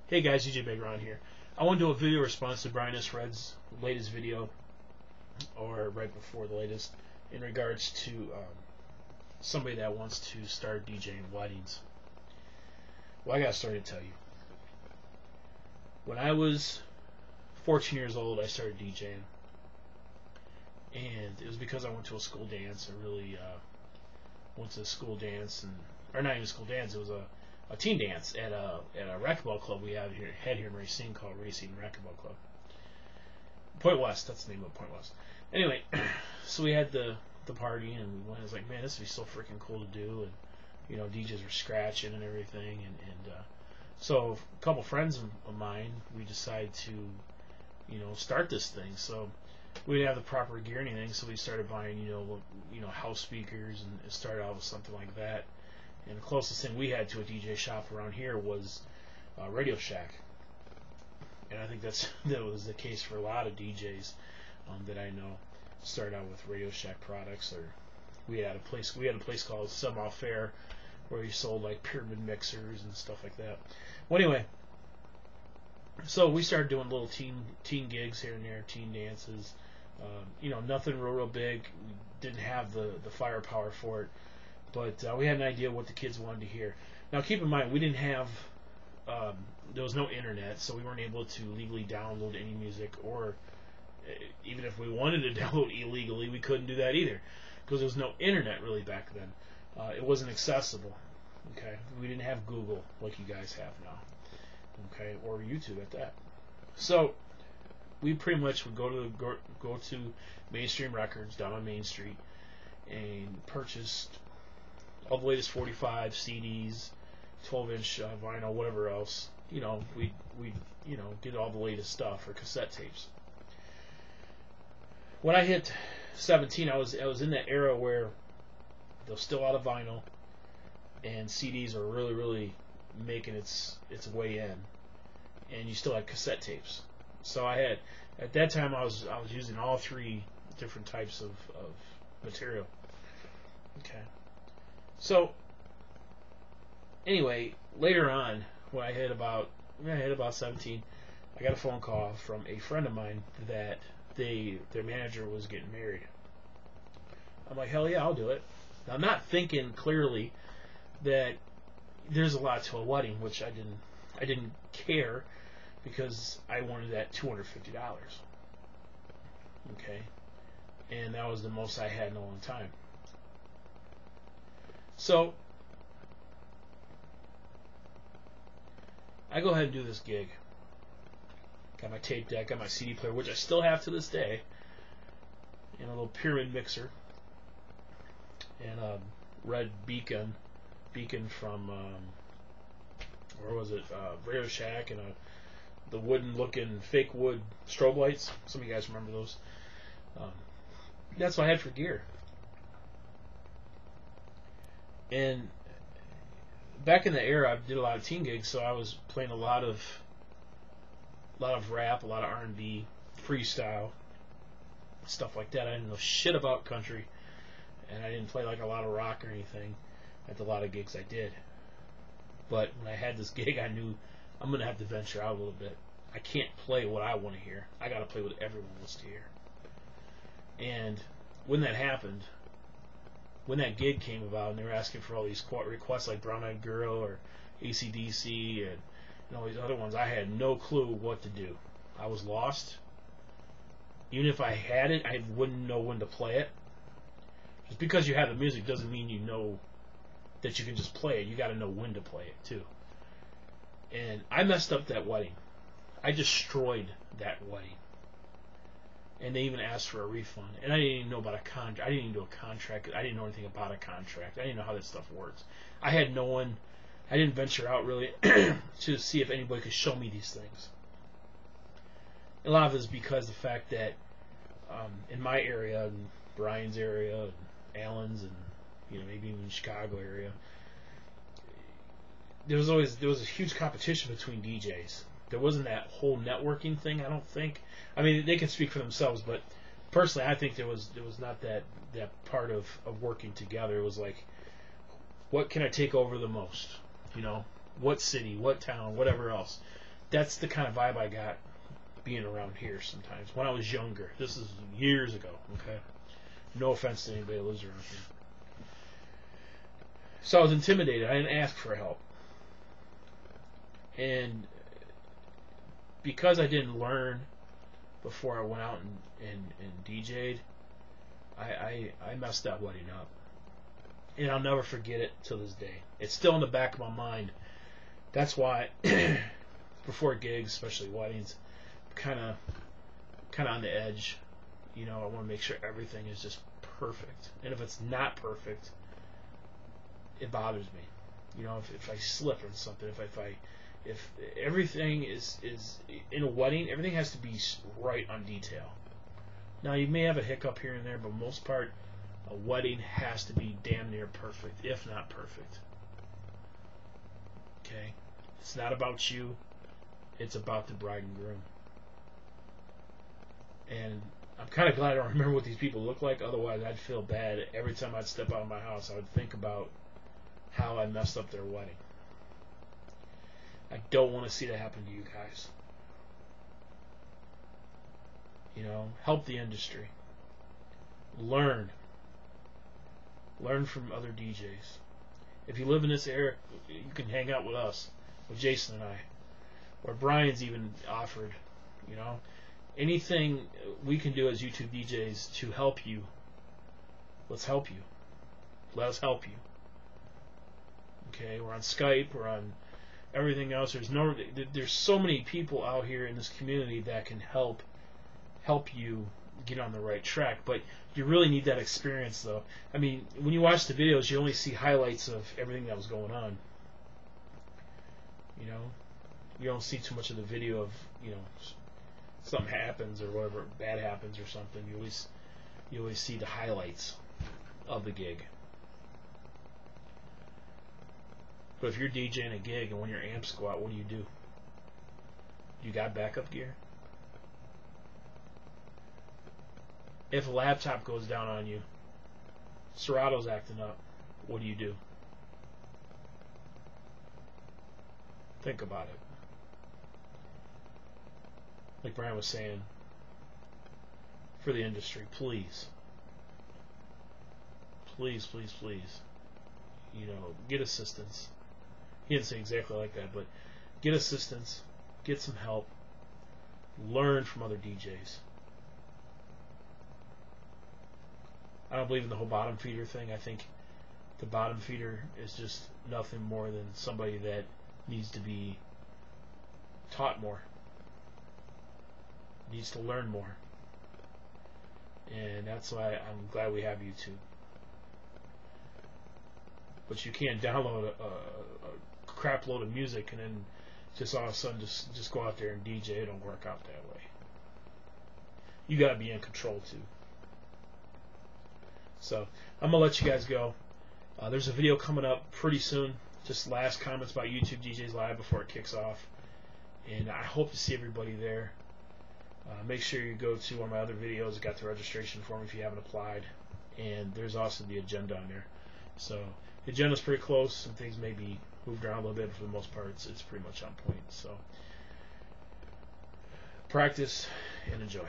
Hey guys, djbigron here. I want to do a video response to Brian S. Red's latest video, or right before the latest, in regards to somebody that wants to start DJing weddings. Well, I got a story to tell you. When I was 14 years old, I started DJing, and it was because I went to a school dance. I really went to a school dance, or not even a school dance. It was a teen dance at a racquetball club we had here in Racine called Racine Racquetball Club. Point West, that's the name of Point West. Anyway, so we had the party, and we went. I was like, man, this would be so freaking cool to do, and you know, DJs were scratching and everything, and so a couple friends of mine, we decided to, you know, start this thing. So we didn't have the proper gear and anything, so we started buying, you know, house speakers, and it started out with something like that. And the closest thing we had to a DJ shop around here was Radio Shack, and I think that was the case for a lot of DJs that I know. Started out with Radio Shack products, or we had a place called Semi Fair where we sold like pyramid mixers and stuff like that. Well, anyway, so we started doing little teen gigs here and there, teen dances. You know, nothing real big. We didn't have the firepower for it. But we had an idea what the kids wanted to hear. Now, keep in mind, we didn't have, there was no internet, so we weren't able to legally download any music, or even if we wanted to download illegally, we couldn't do that either, because there was no internet really back then. It wasn't accessible. Okay, we didn't have Google like you guys have now. Okay, or YouTube at that. So we pretty much would go to Mainstream Records down on Main Street and purchased all the latest 45 CDs, 12-inch vinyl, whatever else. You know, we you know, get all the latest stuff, or cassette tapes. When I hit 17, I was in that era where there was still a lot of vinyl, and CDs are really making its way in, and you still had cassette tapes. So I had, at that time, I was using all three different types of material. Okay. So anyway, later on, when I hit about 17, I got a phone call from a friend of mine that their manager was getting married. I'm like, hell yeah, I'll do it. Now, I'm not thinking clearly that there's a lot to a wedding, which I didn't care, because I wanted that $250. Okay, and that was the most I had in a long time. So I go ahead and do this gig. Got my tape deck, got my CD player, which I still have to this day, and a little pyramid mixer, and a red beacon from where was it? Radio Shack, and the wooden-looking fake wood strobe lights. Some of you guys remember those. That's what I had for gear. And back in the era, I did a lot of teen gigs, so I was playing a lot of rap, a lot of R&B, freestyle, stuff like that. I didn't know shit about country, and I didn't play like a lot of rock or anything at a lot of gigs I did. But when I had this gig, I knew I'm going to have to venture out a little bit. I can't play what I want to hear. I got to play what everyone wants to hear. And when that happened, when that gig came about, and they were asking for all these requests like Brown Eyed Girl or AC/DC and all these other ones, I had no clue what to do. I was lost. Even if I had it, I wouldn't know when to play it. Just because you have the music doesn't mean you know that you can just play it. You got to know when to play it too. And I messed up that wedding. I destroyed that wedding. And they even asked for a refund. And I didn't even know about a contract. I didn't even do a contract. I didn't know anything about a contract. I didn't know how that stuff works. I had no one. I didn't venture out really to see if anybody could show me these things. A lot of it is because of the fact that in my area, in Brian's area, and Allen's, and you know, maybe even Chicago area, there was a huge competition between DJs. There wasn't that whole networking thing, I don't think. I mean, they can speak for themselves, but personally, I think there was not that part of working together. It was like, what can I take over the most? You know, what city, what town, whatever else. that's the kind of vibe I got being around here sometimes. When I was younger, this is years ago, okay? No offense to anybody that lives around here. So I was intimidated. I didn't ask for help. And because I didn't learn before I went out and DJ'd, I messed that wedding up. And I'll never forget it till this day. It's still in the back of my mind. That's why before gigs, especially weddings, kind of on the edge. You know, I want to make sure everything is just perfect. And if it's not perfect, it bothers me. You know, if I slip or something, if everything is in a wedding, everything has to be right on detail. Now you may have a hiccup here and there, but most part, a wedding has to be damn near perfect, if not perfect. Okay? It's not about you. It's about the bride and groom. And I'm kind of glad I don't remember what these people look like. Otherwise, I'd feel bad. Every time I'd step out of my house, I would think about how I messed up their wedding. I don't want to see that happen to you guys. You know, help the industry. Learn. Learn from other DJs. If you live in this area, you can hang out with us, with Jason and I. Or Brian's even offered, you know. Anything we can do as YouTube DJs to help you, let's help you. Let us help you. Okay, we're on Skype, we're on everything else. There's so many people out here in this community that can help you get on the right track, but you really need that experience, though. I mean, when you watch the videos, you only see highlights of everything that was going on. You know, you don't see too much of the video of, you know, something happens or whatever bad happens or something. You always see the highlights of the gig. But if you're DJing a gig and when your amps go out, what do? You got backup gear? If a laptop goes down on you, Serato's acting up, what do? Think about it. Like Brian was saying, for the industry, please, please, please, please, you know, get assistance. He didn't say exactly like that, but get assistance, get some help, learn from other DJs. I don't believe in the whole bottom feeder thing. I think the bottom feeder is just nothing more than somebody that needs to be taught more, needs to learn more. And that's why I'm glad we have YouTube. But you can't download a crap load of music and then just all of a sudden just go out there and DJ. It don't work out that way. You got to be in control too. So I'm gonna let you guys go. There's a video coming up pretty soon. Just last comments about YouTube DJs Live before it kicks off, and I hope to see everybody there. Make sure you go to one of my other videos. I got the registration form if you haven't applied, and there's also the agenda on there. So the agenda's pretty close. Some things may be moved around a little bit, but for the most part, it's pretty much on point. So practice and enjoy.